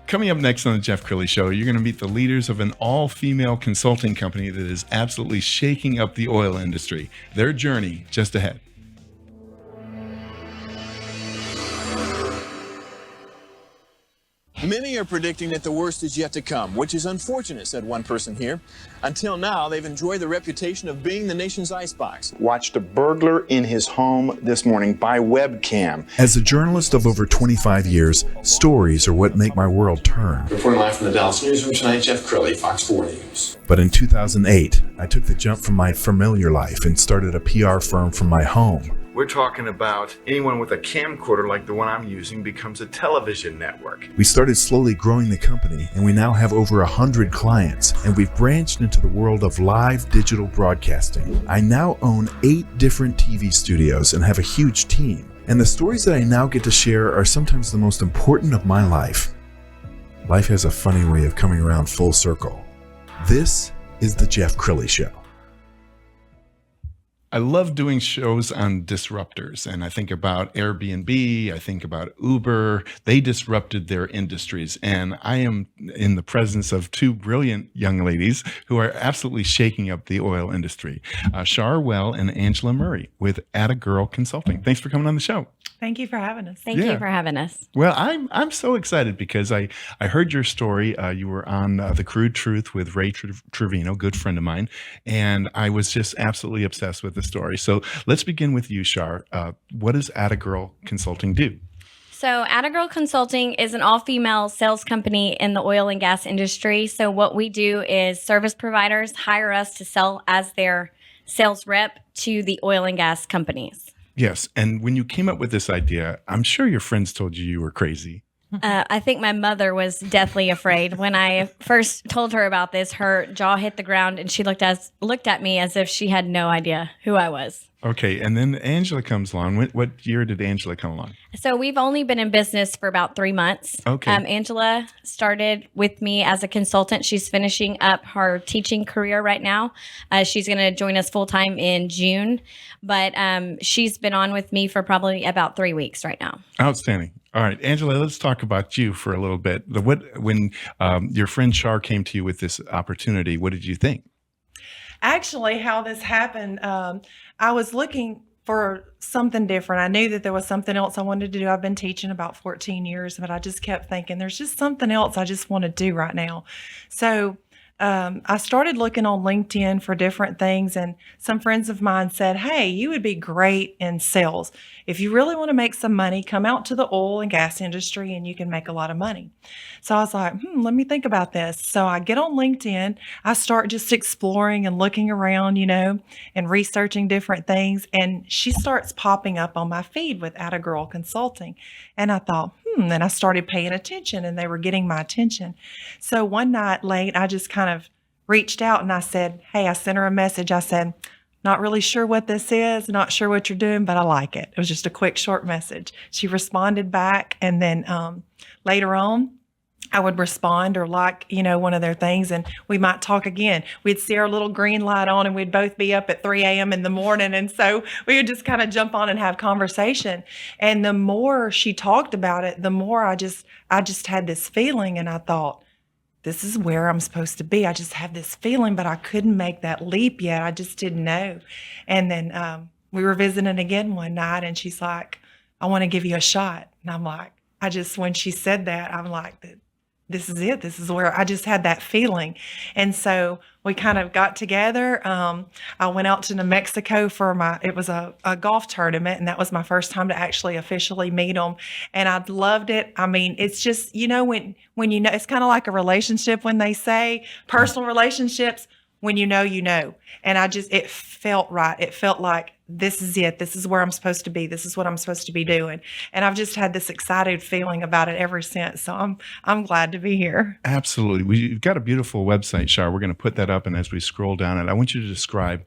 Coming up next on the Jeff Crilley Show, you're going to meet the leaders of an all-female consulting company that is absolutely shaking up the oil industry. Their journey just ahead. Many are predicting that the worst is yet to come, which is unfortunate, said one person here. Until now, they've enjoyed the reputation of being the nation's icebox. Watched a burglar in his home this morning by webcam. As a journalist of over 25 years, stories are what make my world turn. Reporting live from the Dallas newsroom tonight, Jeff Crilley, Fox 4 News. But in 2008, I took the jump from my familiar life and started a PR firm from my home. We're talking about anyone with a camcorder like the one I'm using becomes a television network. We started slowly growing the company, and we now have over 100 clients, and we've branched into the world of live digital broadcasting. I now own 8 different TV studios and have a huge team. And the stories that I now get to share are sometimes the most important of my life. Life has a funny way of coming around full circle. This is the Jeff Crilley Show. I love doing shows on disruptors, and I think about Airbnb, I think about Uber. They disrupted their industries, and I am in the presence of 2 brilliant young ladies who are absolutely shaking up the oil industry, Shar Woehl and Angela Murray with Atta Gurl Consulting. Thanks for coming on the show. Thank you for having us. Thank you for having us. Well, I'm so excited because I heard your story. You were on The Crude Truth with Ray Trevino, good friend of mine, and I was just absolutely obsessed with the story. So let's begin with you, Shar. What does Atta Gurl Consulting do? So Atta Gurl Consulting is an all-female sales company in the oil and gas industry. So what we do is service providers hire us to sell as their sales rep to the oil and gas companies. Yes. And when you came up with this idea, I'm sure your friends told you were crazy. I think my mother was deathly afraid. When I first told her about this, her jaw hit the ground and she looked at me as if she had no idea who I was. Okay. And then Angela comes along. What year did Angela come along? So we've only been in business for about 3 months. Okay. Angela started with me as a consultant. She's finishing up her teaching career right now. She's going to join us full time in June, but she's been on with me for probably about 3 weeks right now. Outstanding. All right, Angela, let's talk about you for a little bit. When your friend Shar came to you with this opportunity, what did you think? Actually, how this happened, I was looking for something different. I knew that there was something else I wanted to do. I've been teaching about 14 years, but I just kept thinking there's just something else I just want to do right now. So I started looking on LinkedIn for different things, and some friends of mine said, hey, you would be great in sales. If you really want to make some money, come out to the oil and gas industry and you can make a lot of money. So I was like, let me think about this. So I get on LinkedIn, I start just exploring and looking around, and researching different things. And she starts popping up on my feed with Atta Gurl Consulting. And I thought, and I started paying attention and they were getting my attention. So one night late, I just kind of reached out and I said, hey, I sent her a message. I said, not really sure what this is, not sure what you're doing, but I like it. It was just a quick, short message. She responded back. And then later on, I would respond or like, one of their things, and we might talk again. We'd see our little green light on and we'd both be up at 3 a.m. in the morning. And so we would just kind of jump on and have conversation. And the more she talked about it, the more I just had this feeling, and I thought, this is where I'm supposed to be. I just have this feeling, but I couldn't make that leap yet. I just didn't know. And then we were visiting again one night and she's like, I want to give you a shot. And I'm like, when she said that, I'm like, this is it. This is where I just had that feeling. And so we kind of got together. I went out to New Mexico for it was a golf tournament, and that was my first time to actually officially meet them. And I loved it. I mean, it's just, when it's kind of like a relationship when they say personal relationships, when you know. And it felt right. It felt like, this is it. This is where I'm supposed to be. This is what I'm supposed to be doing. And I've just had this excited feeling about it ever since. So I'm glad to be here. Absolutely. We've got a beautiful website, Shar. We're going to put that up. And as we scroll down it, I want you to describe,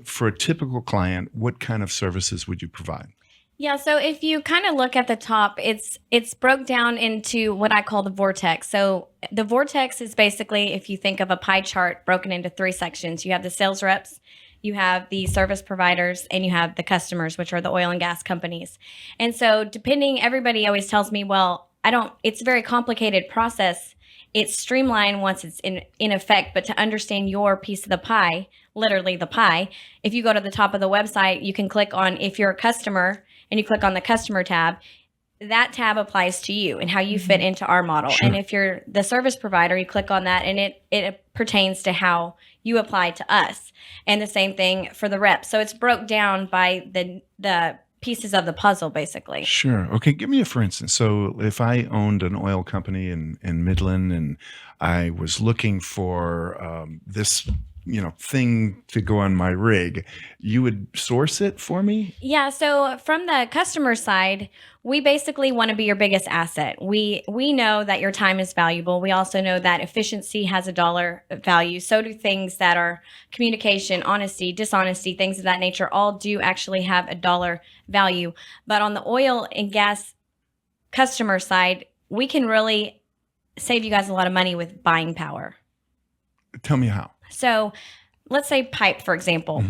for a typical client, what kind of services would you provide? Yeah, so if you kind of look at the top, it's broke down into what I call the vortex. So the vortex is basically, if you think of a pie chart broken into 3 sections, you have the sales reps, you have the service providers, and you have the customers, which are the oil and gas companies. And so everybody always tells me, well, it's a very complicated process. It's streamlined once it's in effect, but to understand your piece of the pie, literally the pie, if you go to the top of the website, you can click on if you're a customer and you click on the customer tab, that tab applies to you and how you fit into our model. Sure. And if you're the service provider, you click on that and it pertains to how you apply to us. And the same thing for the rep. So it's broke down by the pieces of the puzzle, basically. Sure. Okay. Give me a for instance. So if I owned an oil company in Midland and I was looking for this, thing to go on my rig, you would source it for me? Yeah. So from the customer side, we basically want to be your biggest asset. We know that your time is valuable. We also know that efficiency has a dollar value. So do things that are communication, honesty, dishonesty, things of that nature, all do actually have a dollar value. But on the oil and gas customer side, we can really save you guys a lot of money with buying power. Tell me how. So let's say pipe, for example.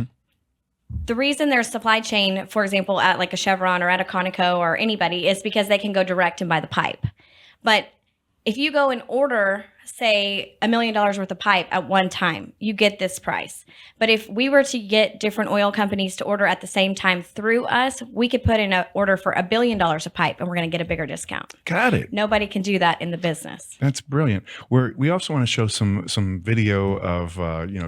The reason there's supply chain, for example, at like a Chevron or at a Conoco or anybody is because they can go direct and buy the pipe. But if you go and order, say, $1 million worth of pipe at one time, you get this price. But if we were to get different oil companies to order at the same time through us, we could put in an order for $1 billion of pipe and we're going to get a bigger discount. Got it. Nobody can do that in the business. That's brilliant. We also want to show some video of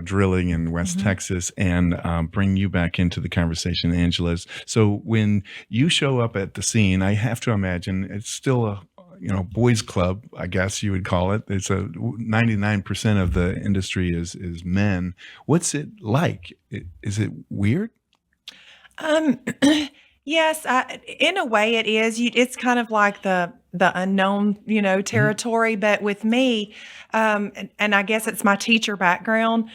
drilling in West Texas and bring you back into the conversation, Angela. So when you show up at the scene, I have to imagine it's still a boys club, I guess you would call it. It's 99% of the industry is men. What's it like? Is it weird? Yes, in a way it is. It's kind of like the unknown, territory. But with me, and I guess it's my teacher background,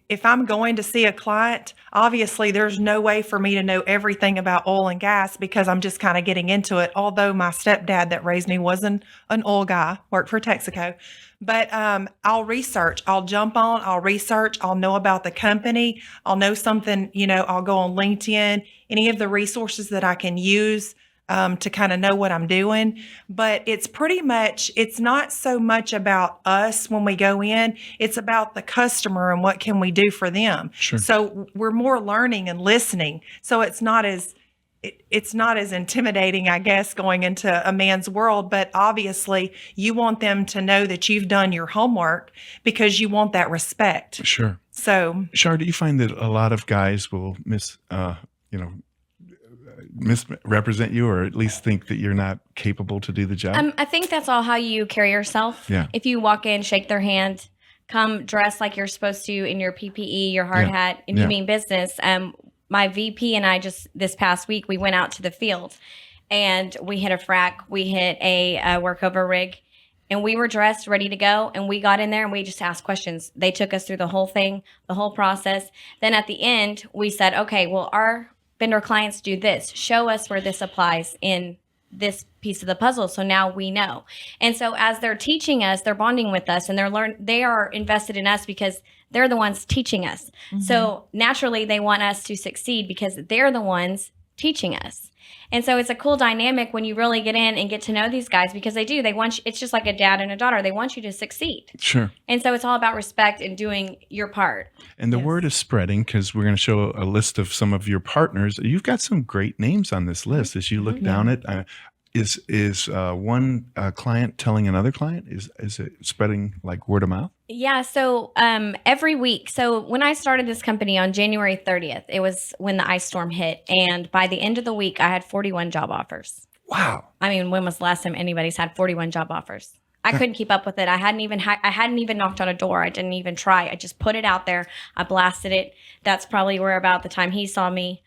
if I'm going to see a client, obviously there's no way for me to know everything about oil and gas because I'm just kind of getting into it. Although my stepdad that raised me wasn't an oil guy, worked for Texaco. But I'll research. I'll jump on. I'll research. I'll know about the company. I'll know something. I'll go on LinkedIn. Any of the resources that I can use to kind of know what I'm doing. But it's not so much about us when we go in. It's about the customer and what can we do for them. Sure. So we're more learning and listening. So it's not as intimidating, I guess, going into a man's world, but obviously you want them to know that you've done your homework because you want that respect. Sure. So, Shar, do you find that a lot of guys will misrepresent you or at least think that you're not capable to do the job? I think that's all how you carry yourself. Yeah. If you walk in, shake their hand, come dressed like you're supposed to in your PPE, your hard hat, and you mean business. My VP and I just this past week, we went out to the field and we hit a frac, we hit a workover rig, and we were dressed, ready to go. And we got in there and we just asked questions. They took us through the whole thing, the whole process. Then at the end, we said, okay, well, our vendor clients do this. Show us where this applies in this piece of the puzzle. So now we know. And so as they're teaching us, they're bonding with us and they are invested in us because they're the ones teaching us. So naturally they want us to succeed because they're the ones teaching us. And so it's a cool dynamic when you really get in and get to know these guys because they want you, it's just like a dad and a daughter. They want you to succeed. Sure. And so it's all about respect and doing your part. And the word is spreading because we're going to show a list of some of your partners. You've got some great names on this list as you look down it. Is one client telling another client? Is it spreading like word of mouth? Yeah. So every week. So when I started this company on January 30th, it was when the ice storm hit. And by the end of the week, I had 41 job offers. Wow. I mean, when was the last time anybody's had 41 job offers? I couldn't keep up with it. I hadn't even knocked on a door. I didn't even try. I just put it out there. I blasted it. That's probably where about the time he saw me.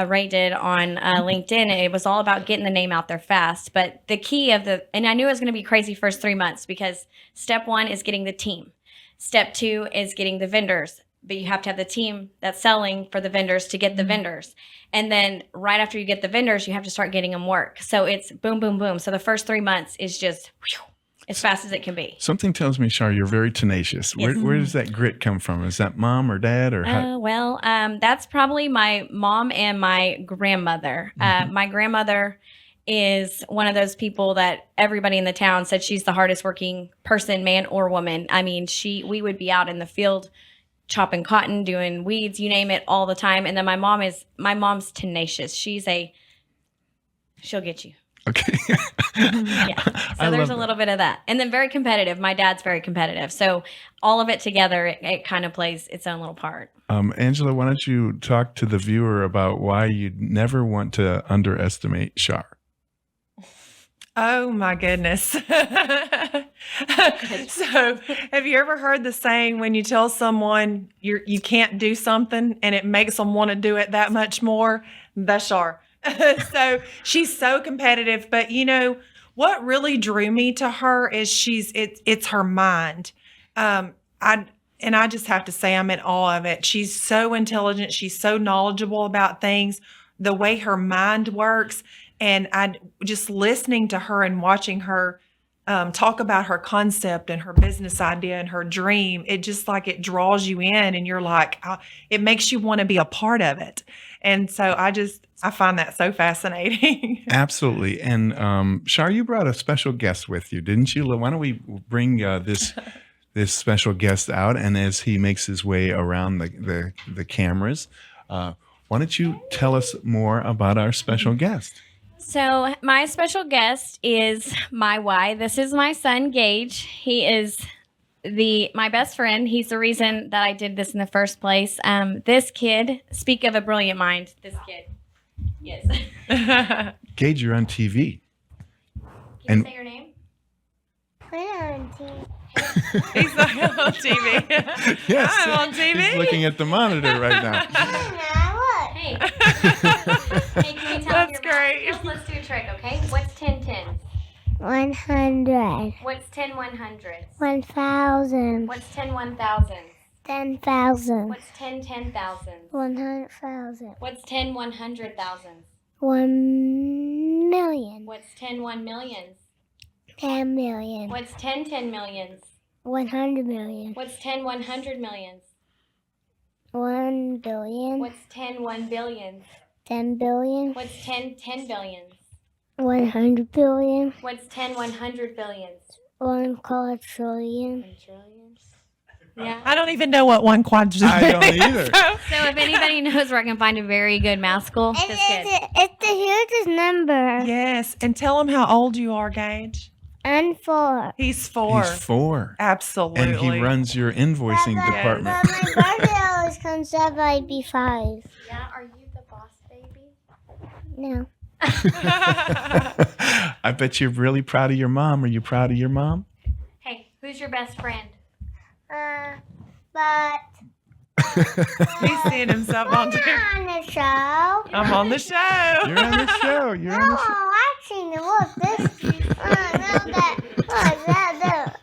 Ray did on LinkedIn. It was all about getting the name out there fast. But the key and I knew it was going to be crazy first 3 months because step one is getting the team. Step two is getting the vendors. But you have to have the team that's selling for the vendors to get the vendors. And then right after you get the vendors, you have to start getting them work. So it's boom, boom, boom. So the first 3 months is just as fast as it can be. Something tells me, Shar, you're very tenacious. Yes. Where does that grit come from? Is that mom or dad or how? That's probably my mom and my grandmother. My grandmother is one of those people that everybody in the town said she's the hardest working person, man or woman. I mean, we would be out in the field chopping cotton, doing weeds, you name it, all the time. And then my mom's tenacious. She'll get you. Okay. Yeah. So there's a little bit of that. And then very competitive. My dad's very competitive. So all of it together, it kind of plays its own little part. Angela, why don't you talk to the viewer about why you'd never want to underestimate Shar? Oh my goodness. So, have you ever heard the saying when you tell someone you can't do something and it makes them want to do it that much more? That's Shar. So she's so competitive, but you know what really drew me to her is it's her mind. I just have to say I'm in awe of it. She's so intelligent. She's so knowledgeable about things, the way her mind works. And just listening to her and watching her talk about her concept and her business idea and her dream, it just like it draws you in and you're like, it makes you want to be a part of it. And so I find that so fascinating. Absolutely. And Shar, you brought a special guest with you, didn't you? Why don't we bring this special guest out, and as he makes his way around the cameras, why don't you tell us more about our special guest? So my special guest is my why. This is my son, Gage. He is my best friend. He's the reason that I did this in the first place. This kid, speak of a brilliant mind, this kid. Yes. Gage, you're on TV. Can you say your name? We're on TV. He's like, I'm on TV. Yes. I'm on TV. He's looking at the monitor right now. Hey. Hey, can you tell That's me your great. math? Let's do a trick, okay? What's 10 tens? 100. What's 10 100s? 1,000. What's 10 1000s? 10,000. What's 10 10,000s? 100,000. What's 10 100,000s? 1 million. What's 10 1 millions? 10 million. What's 10 10 millions? 100 million. What's 10 100 millions? 1 billion. What's 10 1 billions? 10 billion. What's 10 10 billions? 100 billion. What's 10 100 billions? 1 quadrillion. Trillions? Yeah. I don't even know what one quadrillion I don't is. either. So if anybody knows where I can find a very good math school, this kid. It's the hugest number. Yes, and tell him how old you are, Gage. And 4. He's 4. He's 4. Absolutely. And he runs your invoicing department. But my birthday always comes up, I'd be 5. Yeah, are you the boss baby? No. I bet you're really proud of your mom. Are you proud of your mom? Hey, who's your best friend? But He's seeing himself on TV. on the show. I'm on the show. You're on the show. You're on the show. Oh, I've seen the look. This. No, that.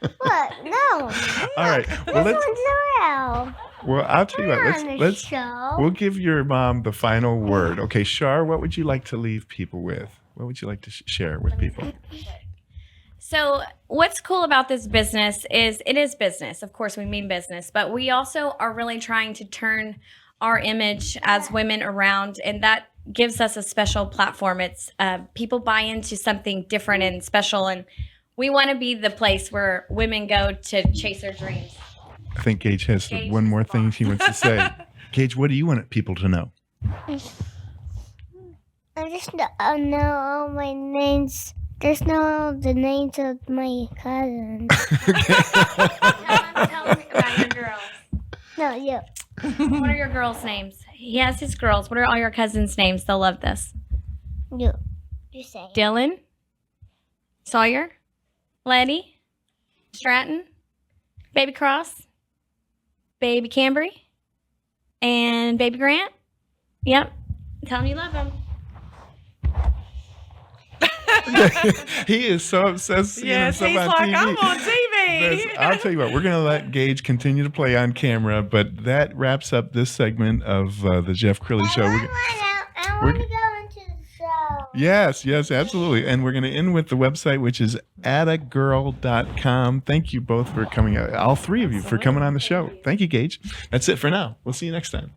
Look, no. All right. Well, This let's. one's real. Well, I'll tell you what. On the Let's. show. We'll give your mom the final word. Okay, Shar, what would you like to leave people with? What would you like to share with people? So what's cool about this business is it is business. Of course, we mean business, but we also are really trying to turn our image as women around, and that gives us a special platform. It's people buy into something different and special, and we want to be the place where women go to chase their dreams. I think Gage has Gage one is more the thing boss. he wants to say. Gage, what do you want people to know? I just know all my names. Just know the names of my cousins. Tell me about your girls. No, you. What are your girls' names? He has his girls. What are all your cousins' names? They'll love this. You. You say. Dylan, Sawyer, Letty, Stratton, Baby Cross, Baby Cambry, and Baby Grant. Yep. Tell him you love him. He is so obsessed seeing Yes, himself he's on like, TV. I'm on TV. I'll tell you what, we're going to let Gage continue to play on camera, but that wraps up this segment of the Jeff Crilley Show. I want to go into the show. Yes, absolutely. And we're going to end with the website, which is attagurl.com. Thank you both for coming out, all three of you, for coming on the show. Thank you, Gage. That's it for now. We'll see you next time.